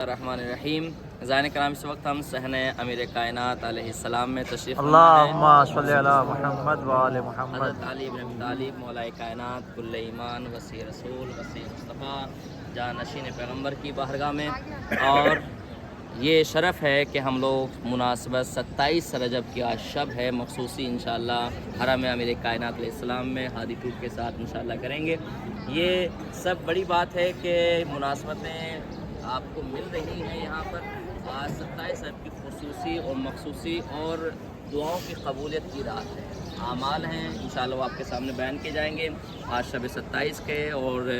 الرحمن الرحیم زائرین کرام، اس وقت ہم صحن امیر کائنات علیہ السلام میں تشریف اللہم صلی علی محمد و آل محمد۔ حضرت علی بن ابی طالب مولائے کائنات، کل ایمان، وسیع رسول، وسیع مصطفیٰ، جانشین پیغمبر کی بارگاہ میں، اور یہ شرف ہے کہ ہم لوگ مناسبت 27 رجب کی آج شب ہے مخصوصی انشاءاللہ حرم امیر کائنات علیہ السلام میں ہادی ٹوٹ کے ساتھ انشاءاللہ کریں گے۔ یہ سب بڑی بات ہے کہ مناسبتیں آپ کو مل رہی ہیں یہاں پر۔ آج 27 رجب کی خصوصی اور مخصوصی اور دعاؤں کی قبولیت کی رات ہے، اعمال ہیں انشاءاللہ وہ آپ کے سامنے بیان کیے جائیں گے۔ آج شب 27 کے اور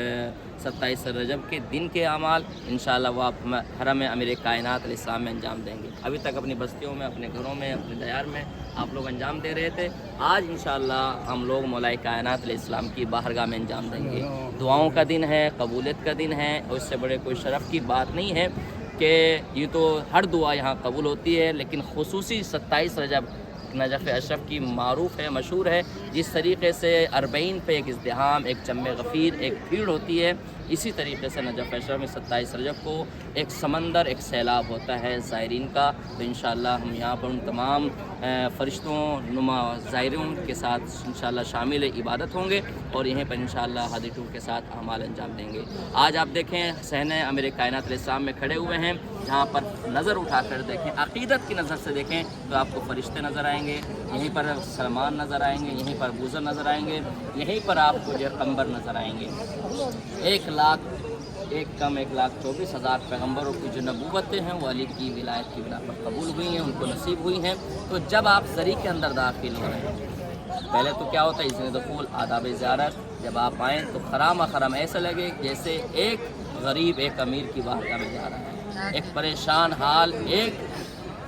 27 رجب کے دن کے اعمال انشاءاللہ وہ آپ حرم امیر کائنات علیہ السلام میں انجام دیں گے۔ ابھی تک اپنی بستیوں میں، اپنے گھروں میں، اپنے دیار میں آپ لوگ انجام دے رہے تھے، آج انشاءاللہ ہم لوگ مولائے کائنات علیہ السلام کی بارگاہ میں انجام دیں گے۔ دعاؤں کا دن ہے، قبولیت کا دن ہے، اور اس سے بڑے کوئی شرف کی بات نہیں ہے کہ یہ تو ہر دعا یہاں قبول ہوتی ہے، لیکن خصوصی 27 رجب نجف اشرف کی معروف ہے، مشہور ہے۔ جس طریقے سے 40 پہ ایک ازدحام، ایک چم غفیر، ایک بھیڑ ہوتی ہے، اسی طریقے سے نجف اشرف میں 27 رجب کو ایک سمندر، ایک سیلاب ہوتا ہے زائرین کا۔ تو انشاءاللہ ہم یہاں پر ان تمام فرشتوں نما زائرین کے ساتھ انشاءاللہ شامل عبادت ہوں گے، اور یہیں پر انشاءاللہ ہادی ٹور کے ساتھ اعمال انجام دیں گے۔ آج آپ دیکھیں صحن امیر کائنات علیہ السلام میں کھڑے ہوئے ہیں، جہاں پر نظر اٹھا کر دیکھیں، عقیدت کی نظر سے دیکھیں تو آپ کو فرشتے نظر آئیں گے، یہیں پر سلمان نظر آئیں گے، یہیں پر بوذر نظر آئیں گے، یہیں پر آپ کو جو قمبر نظر آئیں گے۔ 1,24,000 پیغمبروں کی جو نبوتیں ہیں وہ علی کی ولایت کی بنا پر قبول ہوئی ہیں، ان کو نصیب ہوئی ہیں۔ تو جب آپ زری کے اندر داخل ہو رہے ہیں، پہلے تو کیا ہوتا ہے اذن دخول، آداب زیارت، جب آپ آئیں تو خرام خرم ایسا لگے جیسے ایک غریب ایک امیر کی بارگاہ میں جا رہا ہے، ایک پریشان حال، ایک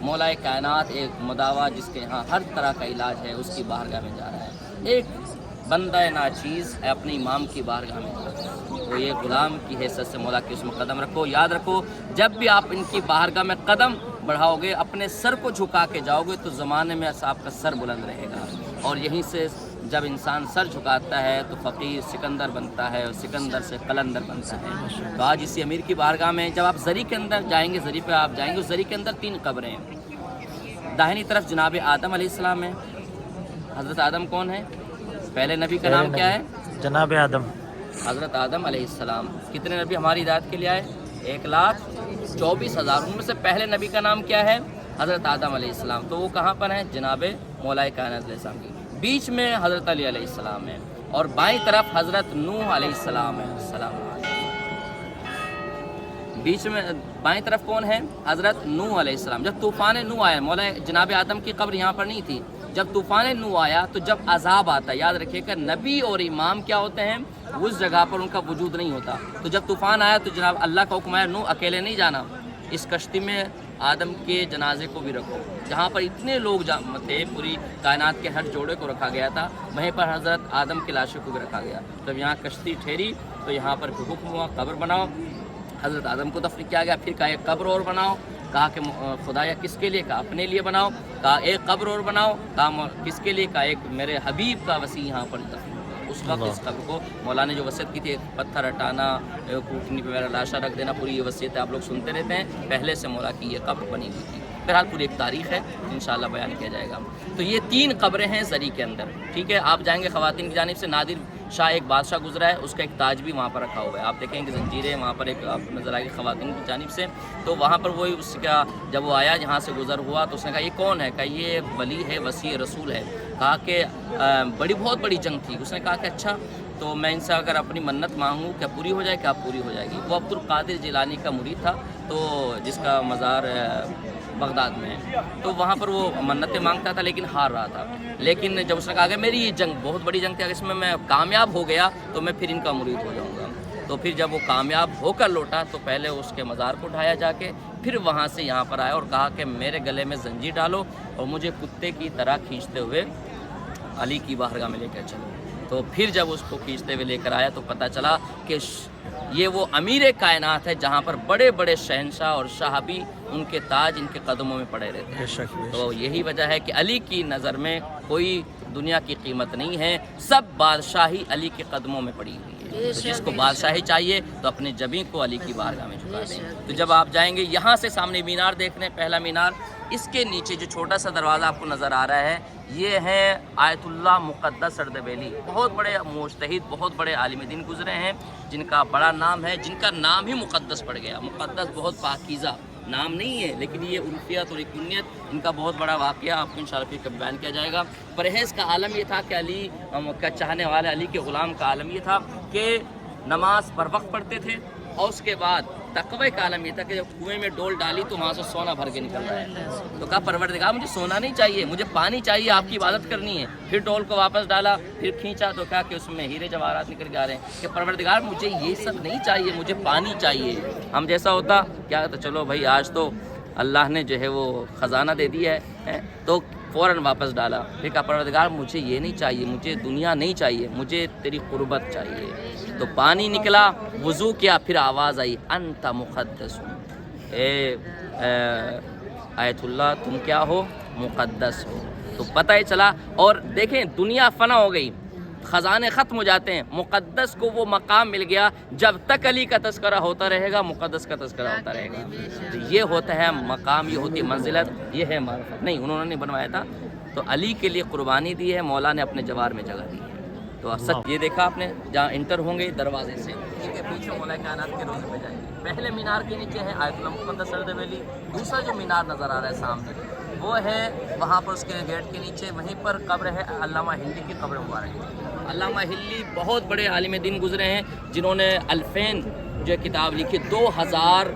مولائے کائنات، ایک مداوا جس کے ہاں ہر طرح کا علاج ہے، اس کی بارگاہ میں جا رہا ہے، ایک بندہ ناچیز اپنے امام کی بارگاہ میں جا رہا ہے۔ تو یہ غلام کی حیثیت سے مولا کے اس میں قدم رکھو، یاد رکھو جب بھی آپ ان کی بارگاہ میں قدم بڑھاؤ گے، اپنے سر کو جھکا کے جاؤ گے تو زمانے میں آپ کا سر بلند رہے گا، اور یہیں سے جب انسان سر جھکاتا ہے تو فقیر سکندر بنتا ہے، اور سکندر سے قلندر بنتا ہے۔ تو آج اسی امیر کی بارگاہ میں جب آپ زری کے اندر جائیں گے، زری پہ آپ جائیں گے، اس زری کے اندر 3 قبریں ہیں۔ داہنی طرف جناب آدم علیہ السلام ہے۔ حضرت آدم کون ہے؟ پہلے نبی کا نام کیا ہے؟ جناب آدم، حضرت آدم علیہ السلام۔ کتنے نبی ہماری ہدایت کے لیے آئے؟ 1,24,000۔ ان میں سے پہلے نبی کا نام کیا ہے؟ حضرت آدم علیہ السلام۔ تو وہ کہاں پر ہیں؟ جناب مولائے کائنات علیہ السلام کی بیچ میں حضرت علی علیہ السلام ہے، اور بائیں طرف حضرت نوح علیہ السلام ہے۔ السلام بیچ میں بائیں طرف کون ہے؟ حضرت نوح علیہ السلام۔ جب طوفان نوح آیا، مولا جناب آدم کی قبر یہاں پر نہیں تھی، جب طوفان نوح آیا تو جب عذاب آتا، یاد رکھیے کہ نبی اور امام کیا ہوتے ہیں؟ اس جگہ پر ان کا وجود نہیں ہوتا۔ تو جب طوفان آیا تو جناب اللہ کا حکم آیا، نوح اکیلے نہیں جانا، اس کشتی میں آدم کے جنازے کو بھی رکھو۔ جہاں پر اتنے لوگ تھے، پوری کائنات کے ہر جوڑے کو رکھا گیا تھا، وہیں پر حضرت آدم کے لاشوں کو بھی رکھا گیا۔ جب یہاں کشتی ٹھہری تو یہاں پر حکم ہوا قبر بناؤ، حضرت آدم کو دفن کیا گیا۔ پھر کہا ایک قبر اور بناؤ، کہا کہ خدایا کس کے لیے؟ کہا اپنے لیے بناؤ۔ کہا ایک قبر اور بناؤ، کہا کس کے لیے؟ کہا ایک میرے حبیب کا وسیع یہاں پر دفن۔ اس وقت اس قبر کو مولا نے جو وصیت کی تھی، پتھر ہٹانا، کوٹنی پہ میرا لاشا رکھ دینا، پوری یہ وصیت آپ لوگ سنتے رہتے ہیں، پہلے سے مولا کی یہ قبر بنی ہوئی تھی۔ بہرحال پوری ایک تاریخ ہے، انشاءاللہ بیان کیا جائے گا۔ تو یہ 3 قبریں ہیں زری کے اندر، ٹھیک ہے۔ آپ جائیں گے خواتین کی جانب سے، نادر شاہ ایک بادشاہ گزرا ہے، اس کا ایک تاج بھی وہاں پر رکھا ہوا ہے، آپ دیکھیں گے زنجیریں وہاں پر ایک آپ نظر آئے گی خواتین کی جانب سے۔ تو وہاں پر وہی اس کا جب وہ آیا یہاں سے گزر ہوا تو اس نے کہا یہ کون ہے؟ کہا یہ ولی ہے، وسیع رسول ہے۔ کہا کہ بہت بڑی جنگ تھی۔ اس نے کہا کہ اچھا تو میں ان سے اگر اپنی منت مانگوں کیا پوری ہو جائے؟ کیا پوری ہو جائے گی؟ وہ عبد القادر جیلانی کا مرید تھا، تو جس کا مزار بغداد میں ہے، تو وہاں پر وہ منتیں مانگتا تھا لیکن ہار رہا تھا۔ لیکن جب اس نے کہا کہ میری یہ جنگ بہت بڑی جنگ تھی، اگر اس میں کامیاب ہو گیا تو میں پھر ان کا مرید ہو جاؤں گا۔ تو پھر جب وہ کامیاب ہو کر لوٹا تو پہلے اس کے مزار کو ڈھایا جا کے، پھر وہاں سے یہاں پر آیا اور کہا کہ میرے گلے میں زنجیر ڈالو اور مجھے کتے کی طرح کھینچتے ہوئے علی کی بارگاہ میں لے کر چلو۔ تو پھر جب اس کو کھینچتے ہوئے لے کر آیا تو پتہ چلا کہ یہ وہ امیر کائنات ہے جہاں پر بڑے بڑے شہنشاہ اور شاہ بھی ان کے تاج ان کے قدموں میں پڑے رہتے ہیں۔ تو یہی وجہ ہے کہ علی کی نظر میں کوئی دنیا کی قیمت نہیں ہے، سب بادشاہی علی کے قدموں میں پڑی ہوئی ہے۔ تو جس کو بادشاہی چاہیے تو اپنے جبیں کو علی کی بارگاہ میں جھکا دیں. تو جب آپ جائیں گے یہاں سے سامنے مینار دیکھنے، پہلا مینار، اس کے نیچے جو چھوٹا سا دروازہ آپ کو نظر آ رہا ہے یہ ہے آیت اللہ مقدس اردبیلی. بہت بڑے مجتہد، بہت بڑے عالم دین گزرے ہیں جن کا بڑا نام ہے، جن کا نام ہی مقدس پڑ گیا. مقدس بہت پاکیزہ نام نہیں ہے، لیکن یہ الفیت اور کنیت ان کا بہت بڑا واقعہ آپ کو انشاءاللہ پھر کبھی بیان کیا جائے گا. پرہیز کا عالم یہ تھا کہ علی کا چاہنے والے، علی کے غلام کا عالم یہ تھا کہ نماز پر وقت پڑھتے تھے، اور اس کے بعد تقوی کا عالم یہ تھا کہ جب کنویں میں ڈول ڈالی تو وہاں سے سونا بھر کے نکل رہا ہے. تو کہا پروردگار مجھے سونا نہیں چاہیے، مجھے پانی چاہیے، آپ کی عبادت کرنی ہے. پھر ڈول کو واپس ڈالا، پھر کھینچا تو کہا کہ اس میں ہیرے جواہرات نکل کے آ رہے ہیں کہ پروردگار مجھے یہ سب نہیں چاہیے، مجھے پانی چاہیے. ہم جیسا ہوتا کیا تو چلو بھائی آج تو اللہ نے جو ہے وہ خزانہ دے دیا ہے تو فوراً واپس ڈالا. پھر کہا پروردگار مجھے یہ نہیں چاہیے، مجھے دنیا نہیں چاہیے، مجھے تیری قربت چاہیے. تو پانی نکلا، وضو کیا، پھر آواز آئی انت مقدس، اے آیت اللہ تم کیا ہو، مقدس ہو. تو پتہ ہی چلا. اور دیکھیں دنیا فنا ہو گئی، خزانے ختم ہو جاتے ہیں، مقدس کو وہ مقام مل گیا. جب تک علی کا تذکرہ ہوتا رہے گا مقدس کا تذکرہ ہوتا رہے گا. تو یہ ہوتا ہے مقام، یہ ہوتی ہے منزلت، یہ ہے معرفت. نہیں انہوں نے نہیں بنوایا تھا، تو علی کے لیے قربانی دی ہے، مولا نے اپنے جوار میں جگہ دی ہے. تو سچ یہ دیکھا آپ نے جہاں انٹر ہوں گے دروازے سے، ان کے پیچھے مولا کائنات کے روزے پہ جائیں گے. پہلے مینار کے نیچے ہے آیت اللہ مقدس اردبیلی. دوسرا جو مینار نظر آ رہا ہے سامنے وہ ہے وہاں پر اس کے گیٹ کے نیچے، وہیں پر قبر ہے علامہ ہندی کی قبر مبارک ہے. علامہ ہلی بہت بڑے عالم دین گزرے ہیں جنہوں نے الفین جو کتاب لکھی، 2000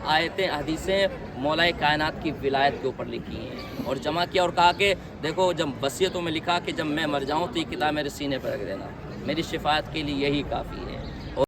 آیتیں حدیثیں مولا کائنات کی ولایت کے اوپر لکھی ہیں اور جمع کیا، اور کہا کہ دیکھو جب وصیتوں میں لکھا کہ جب میں مر جاؤں تو یہ کتاب میرے سینے پر رکھ دینا، میری شفاعت کے لیے یہی کافی ہے.